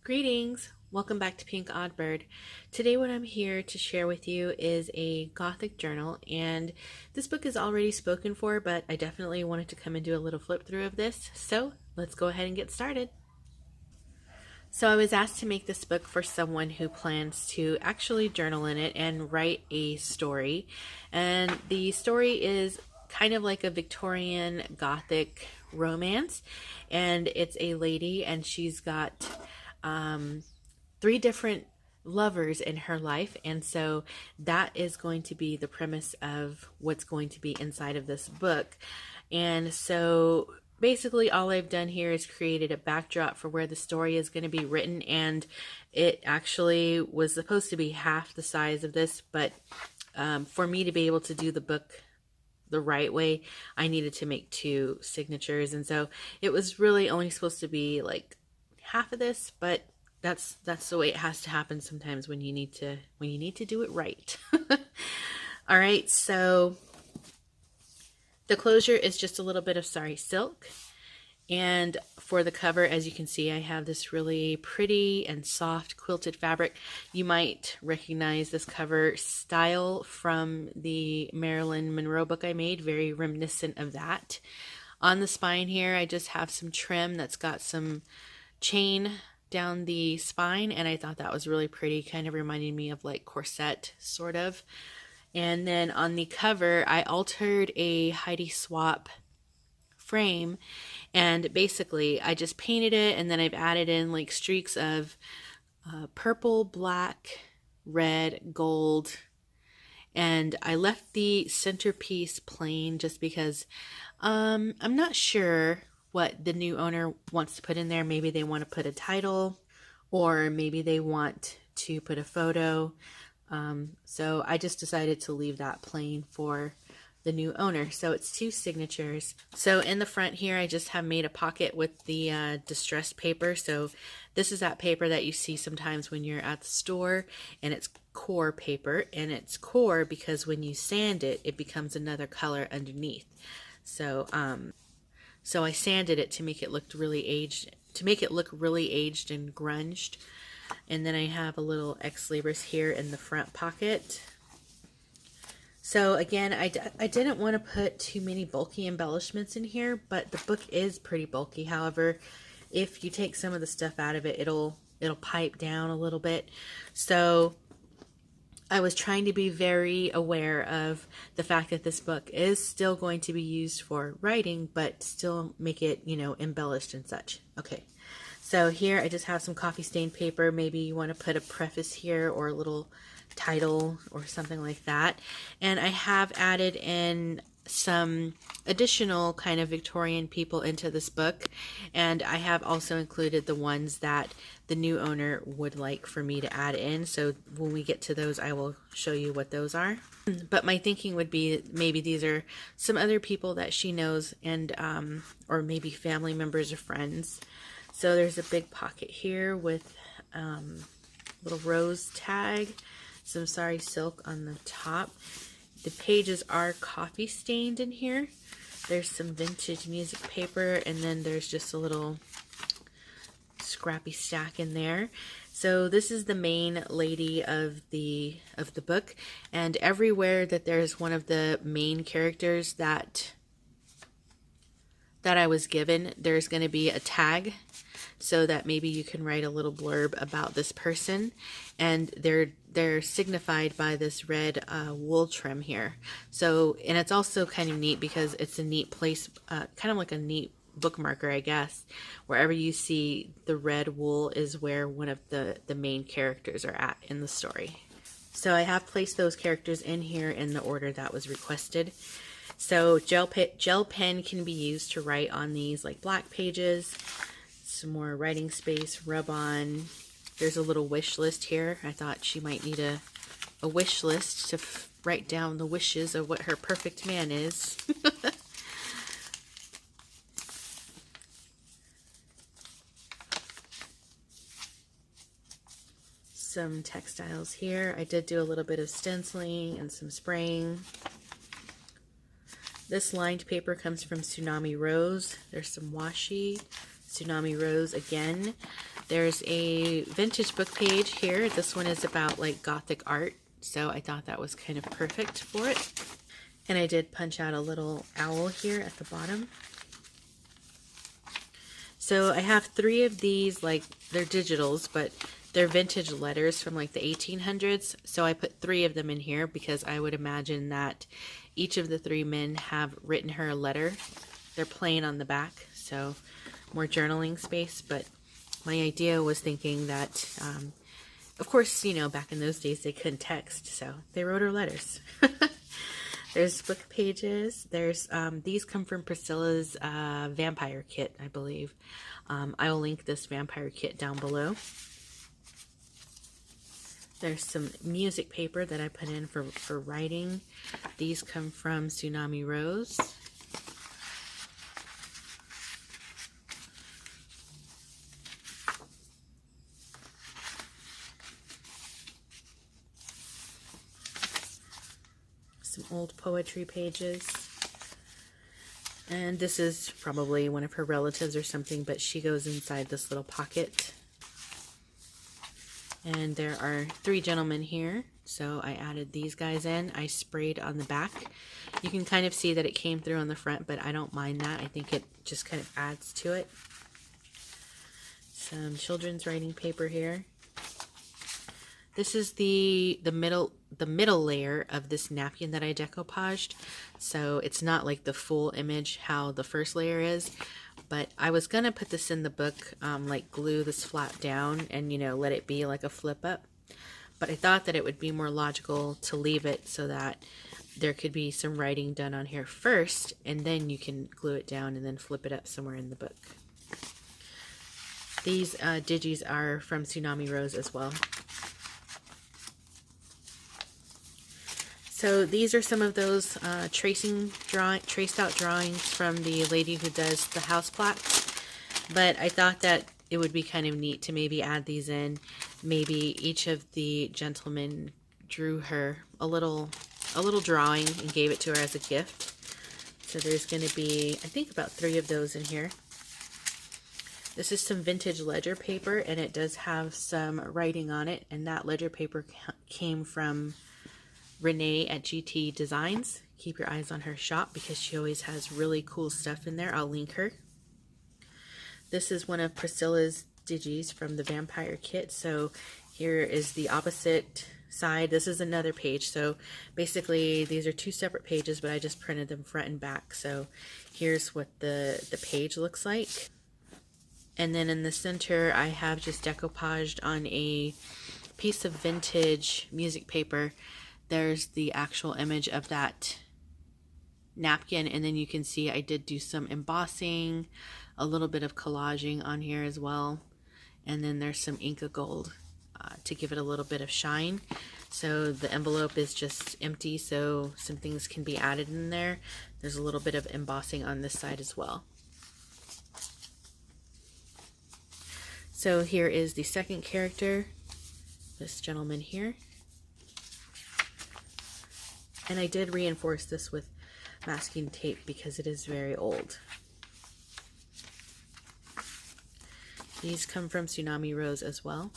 Greetings! Welcome back to PinkOddBird. Today what I'm here to share with you is a Gothic journal, and this book is already spoken for, but I definitely wanted to come and do a little flip through of this, so let's go ahead and get started. So I was asked to make this book for someone who plans to actually journal in it and write a story, and the story is kind of like a Victorian Gothic romance, and it's a lady and she's got three different lovers in her life, and so that is going to be the premise of what's going to be inside of this book. And so basically all I've done here is created a backdrop for where the story is going to be written, and it actually was supposed to be half the size of this, but for me to be able to do the book the right way, I needed to make two signatures, and so it was really only supposed to be like half of this, but that's the way it has to happen sometimes when you need to do it right. All right, so the closure is just a little bit of sari silk, and for the cover, as you can see, I have this really pretty and soft quilted fabric. You might recognize this cover style from the Marilyn Monroe book I made, very reminiscent of that. On the spine here, I just have some trim that's got some chain down the spine, and I thought that was really pretty, kind of reminding me of like corset sort of. And then on the cover, I altered a Heidi Swap frame, and basically I just painted it, and then I've added in like streaks of purple, black, red, gold, and I left the centerpiece plain just because I'm not sure what the new owner wants to put in there. Maybe they want to put a title, or maybe they want to put a photo. So I just decided to leave that plain for the new owner. So it's two signatures. So in the front here, I just have made a pocket with the distressed paper. So this is that paper that you see sometimes when you're at the store, and it's core paper, and it's core because when you sand it, it becomes another color underneath. So so I sanded it to make it look really aged, and grunged. And then I have a little ex libris here in the front pocket. So again, I didn't want to put too many bulky embellishments in here, but the book is pretty bulky. However, if you take some of the stuff out of it, it'll pipe down a little bit. So I was trying to be very aware of the fact that this book is still going to be used for writing, but still make it, you know, embellished and such. Okay, so here I just have some coffee stained paper. Maybe you want to put a preface here or a little title or something like that. And I have added in some additional kind of Victorian people into this book, and I have also included the ones that the new owner would like for me to add in. So when we get to those, I will show you what those are. But my thinking would be maybe these are some other people that she knows, and or maybe family members or friends. So there's a big pocket here with little rose tag, some sari silk on the top. The pages are coffee stained in here. There's some vintage music paper, and then there's just a little scrappy stack in there. So this is the main lady of the book, and everywhere that there's one of the main characters that I was given, there's going to be a tag, so that maybe you can write a little blurb about this person, and they're signified by this red wool trim here. So, and it's also kind of neat because it's a neat place, kind of like a neat bookmarker, I guess. Wherever you see the red wool is where one of the main characters are at in the story. So I have placed those characters in here in the order that was requested. So gel pen can be used to write on these like black pages. Some more writing space, rub on. There's a little wish list here. I thought she might need a wish list to write down the wishes of what her perfect man is. Some textiles here. I did do a little bit of stenciling and some spraying. This lined paper comes from Tsunami Rose. There's some washi. Tsunami Rose again. There's a vintage book page here. This one is about like Gothic art, so I thought that was kind of perfect for it. And I did punch out a little owl here at the bottom. So I have 3 of these, like they're digitals, but they're vintage letters from like the 1800s. So I put 3 of them in here because I would imagine that each of the 3 men have written her a letter. They're plain on the back, so more journaling space. But my idea was thinking that, of course, you know, back in those days they couldn't text, so they wrote her letters. There's book pages. There's these come from Priscilla's vampire kit, I believe. I will link this vampire kit down below. There's some music paper that I put in for writing. These come from Tsunami Rose. Some old poetry pages. And this is probably one of her relatives or something, but she goes inside this little pocket. And there are 3 gentlemen here, so I added these guys in. I sprayed on the back. You can kind of see that it came through on the front, but I don't mind that. I think it just kind of adds to it. Some children's writing paper here. This is the middle layer of this napkin that I decoupaged. So it's not like the full image how the first layer is. But I was going to put this in the book, like glue this flap down and, you know, let it be like a flip up. But I thought that it would be more logical to leave it so that there could be some writing done on here first. And then you can glue it down and then flip it up somewhere in the book. These digis are from Tsunami Rose as well. So these are some of those traced out drawings from the lady who does the house plaques. But I thought that it would be kind of neat to maybe add these in. Maybe each of the gentlemen drew her a little drawing and gave it to her as a gift. So there's going to be, I think, about 3 of those in here. This is some vintage ledger paper, and it does have some writing on it. And that ledger paper came from Renee at GT Designs. Keep your eyes on her shop because she always has really cool stuff in there. I'll link her. This is one of Priscilla's digis from the vampire kit. So here is the opposite side. This is another page. So basically these are 2 separate pages, but I just printed them front and back. So here's what the page looks like. And then in the center I have just decoupaged on a piece of vintage music paper. There's the actual image of that napkin, and then you can see I did do some embossing, a little bit of collaging on here as well, and then there's some Inca gold to give it a little bit of shine. So the envelope is just empty, so some things can be added in there. There's a little bit of embossing on this side as well. So here is the second character, this gentleman here. And I did reinforce this with masking tape because it is very old. These come from Tsunami Rose as well.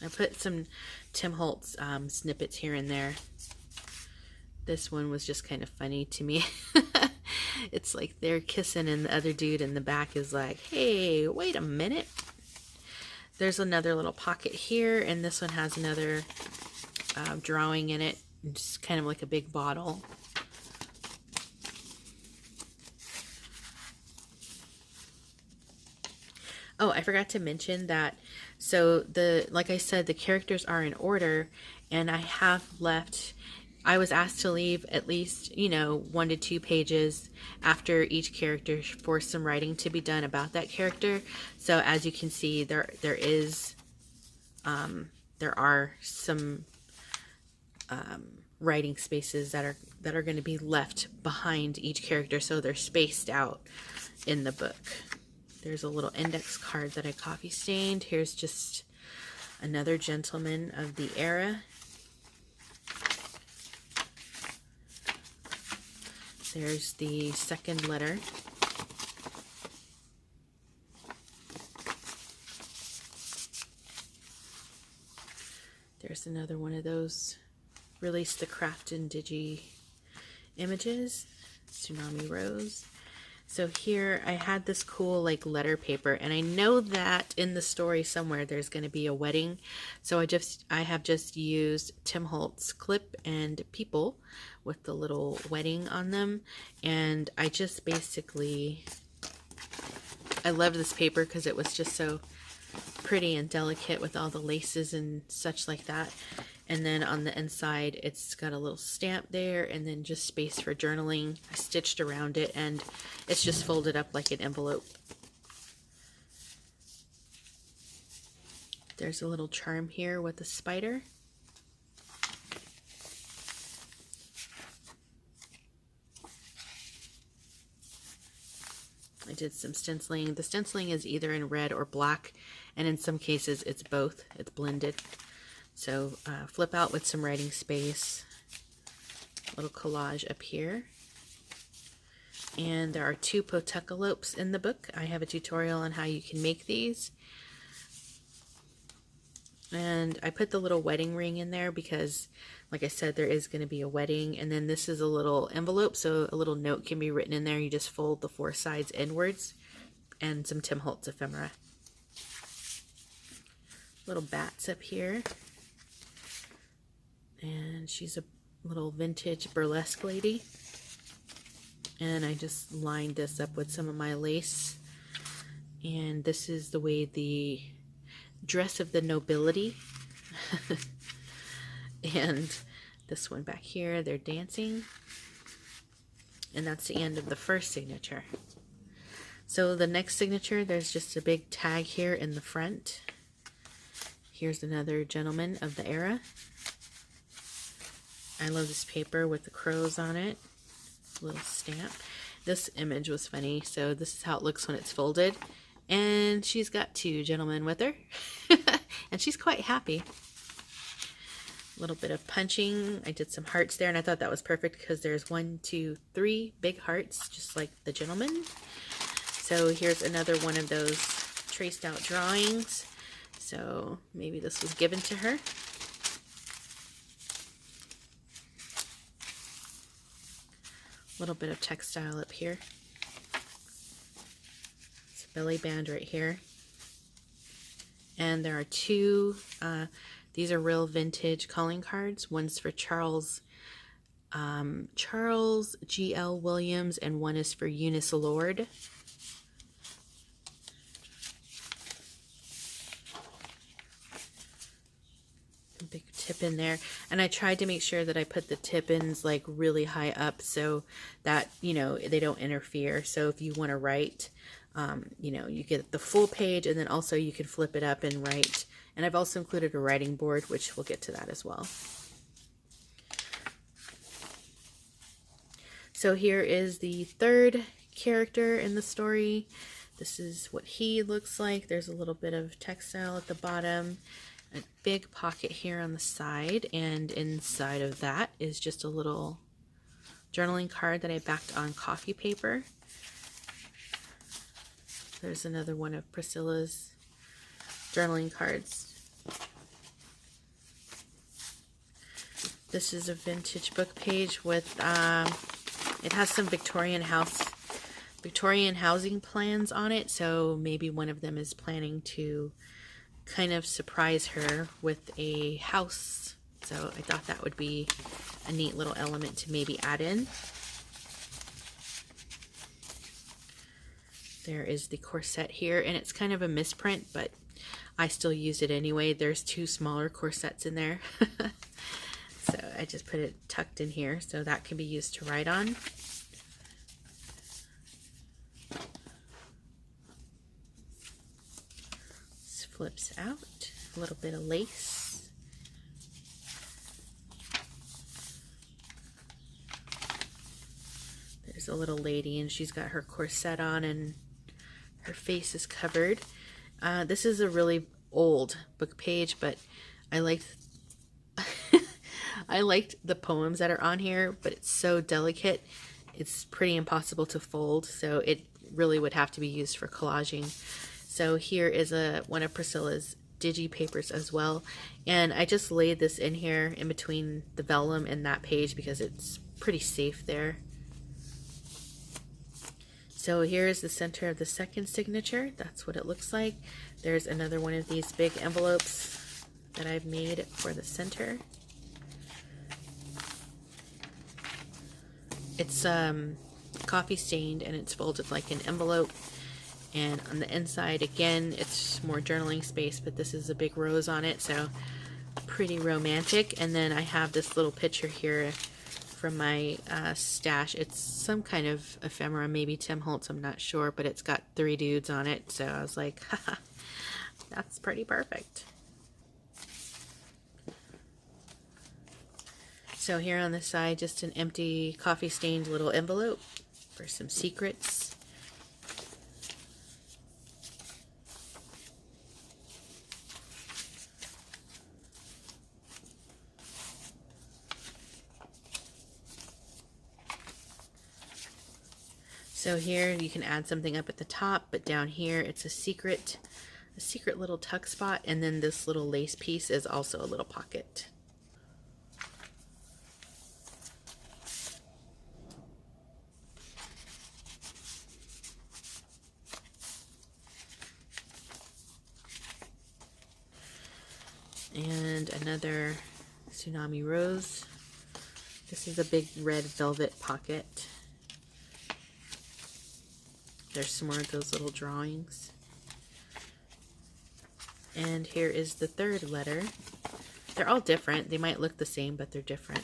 I put some Tim Holtz snippets here and there. This one was just kind of funny to me. It's like they're kissing and the other dude in the back is like, hey, wait a minute. There's another little pocket here, and this one has another drawing in it, just kind of like a big bottle. Oh, I forgot to mention that, so like I said, the characters are in order, and I was asked to leave at least, you know, 1 to 2 pages after each character for some writing to be done about that character. So as you can see, there are some writing spaces that are going to be left behind each character, so they're spaced out in the book. There's a little index card that I coffee stained. Here's just another gentleman of the era. There's the second letter. Here's another one of those ReleasetheCraftin digi images, Tsunami Rose. So here I had this cool like letter paper, and I know that in the story somewhere there's going to be a wedding, so I have just used Tim Holtz clip and people with the little wedding on them, and I just basically, I love this paper because it was just so pretty and delicate with all the laces and such like that. And then on the inside, it's got a little stamp there, and then just space for journaling. I stitched around it, and it's just folded up like an envelope. There's a little charm here with a spider. I did some stenciling. The stenciling is either in red or black, and in some cases it's both. It's blended. So flip out with some writing space, little collage up here. And there are 2 Potucelopes in the book. I have a tutorial on how you can make these. And I put the little wedding ring in there because, like I said, there is going to be a wedding. And then this is a little envelope, so a little note can be written in there. You just fold the 4 sides inwards, and some Tim Holtz ephemera. Little bats up here. And she's a little vintage burlesque lady. And I just lined this up with some of my lace. And this is the way the dress of the nobility. And this one back here, they're dancing. And that's the end of the first signature. So the next signature, there's just a big tag here in the front. Here's another gentleman of the era. I love this paper with the crows on it. Little stamp. This image was funny. So this is how it looks when it's folded. And she's got 2 gentlemen with her. And she's quite happy. A little bit of punching. I did some hearts there, and I thought that was perfect because there's 1, 2, 3 big hearts, just like the gentleman. So here's another one of those traced out drawings. So maybe this was given to her. A little bit of textile up here. It's a belly band right here. And there are 2, these are real vintage calling cards. One's for Charles G.L. Williams, and one is for Eunice Lord. Big tip in there, and I tried to make sure that I put the tip-ins like really high up so that, you know, they don't interfere. So if you want to write, you know, you get the full page, and then also you can flip it up and write. And I've also included a writing board, which we'll get to that as well. So here is the 3rd character in the story. This is what he looks like. There's a little bit of textile at the bottom. A big pocket here on the side, and inside of that is just a little journaling card that I backed on coffee paper. There's another one of Priscilla's journaling cards. This is a vintage book page with, it has some Victorian housing plans on it, so maybe one of them is planning to kind of surprise her with a house. So I thought that would be a neat little element to maybe add in. There is the corset here, and it's kind of a misprint, but I still use it anyway. There's 2 smaller corsets in there. So I just put it tucked in here, so that can be used to write on. This flips out. A little bit of lace. There's a little lady, and she's got her corset on, and her face is covered. This is a really old book page, but I liked I liked the poems that are on here, but it's so delicate. It's pretty impossible to fold, so it really would have to be used for collaging. So here is one of Priscilla's digi papers as well. And I just laid this in here in between the vellum and that page because it's pretty safe there. So here's the center of the second signature. That's what it looks like. There's another one of these big envelopes that I've made for the center. It's coffee stained and it's folded like an envelope. And on the inside, again, it's more journaling space, but this is a big rose on it, so pretty romantic. And then I have this little picture here from my stash. It's some kind of ephemera, maybe Tim Holtz, I'm not sure, but it's got 3 dudes on it, so I was like, haha, that's pretty perfect. So here on the side, just an empty coffee-stained little envelope for some secrets. So here you can add something up at the top, but down here it's a secret little tuck spot, and then this little lace piece is also a little pocket. And another Tsunami Rose. This is a big red velvet pocket. There's some more of those little drawings. And here is the third letter. They're all different. They might look the same, but they're different.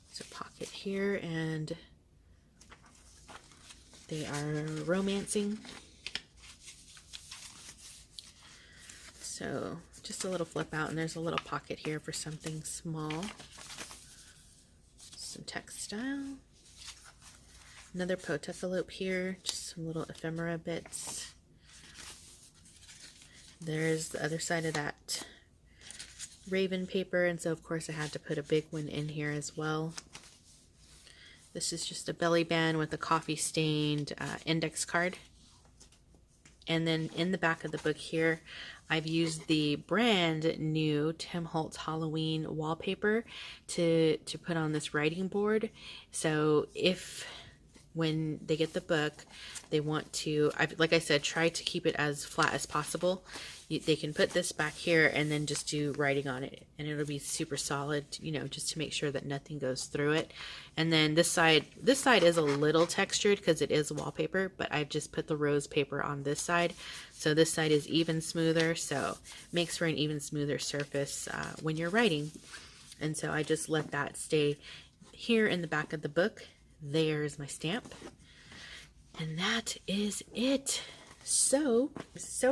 There's a pocket here, and they are romancing. So just a little flip out, and there's a little pocket here for something small. Some textile. Another Potucelope here, just some little ephemera bits. There's the other side of that raven paper, and so of course I had to put a big one in here as well. This is just a belly band with a coffee stained index card. And then in the back of the book here, I've used the brand new Tim Holtz Halloween wallpaper to put on this writing board. So if when they get the book, they want to, like I said, try to keep it as flat as possible. They can put this back here and then just do writing on it, and it'll be super solid, you know, just to make sure that nothing goes through it. And then this side is a little textured because it is wallpaper, but I've just put the rose paper on this side, so this side is even smoother, so makes for an even smoother surface when you're writing. And so I just let that stay here in the back of the book. There's my stamp, and that is it. So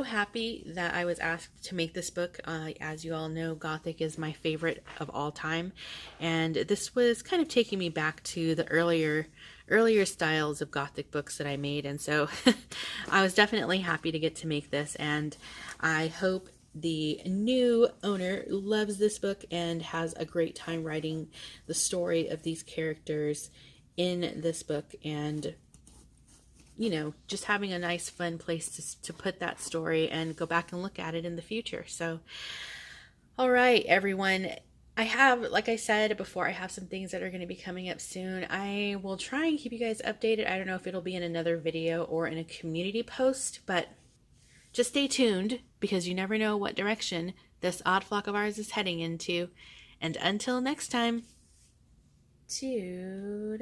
happy that I was asked to make this book. As you all know, Gothic is my favorite of all time, and this was kind of taking me back to the earlier styles of Gothic books that I made, and so I was definitely happy to get to make this, and I hope the new owner loves this book and has a great time writing the story of these characters in this book, and you know, just having a nice fun place to put that story and go back and look at it in the future. So all right, everyone, I have, like I said before, I have some things that are going to be coming up soon. I will try and keep you guys updated. I don't know if it'll be in another video or in a community post, but just stay tuned because you never know what direction this odd flock of ours is heading into. And until next time, toodaloo.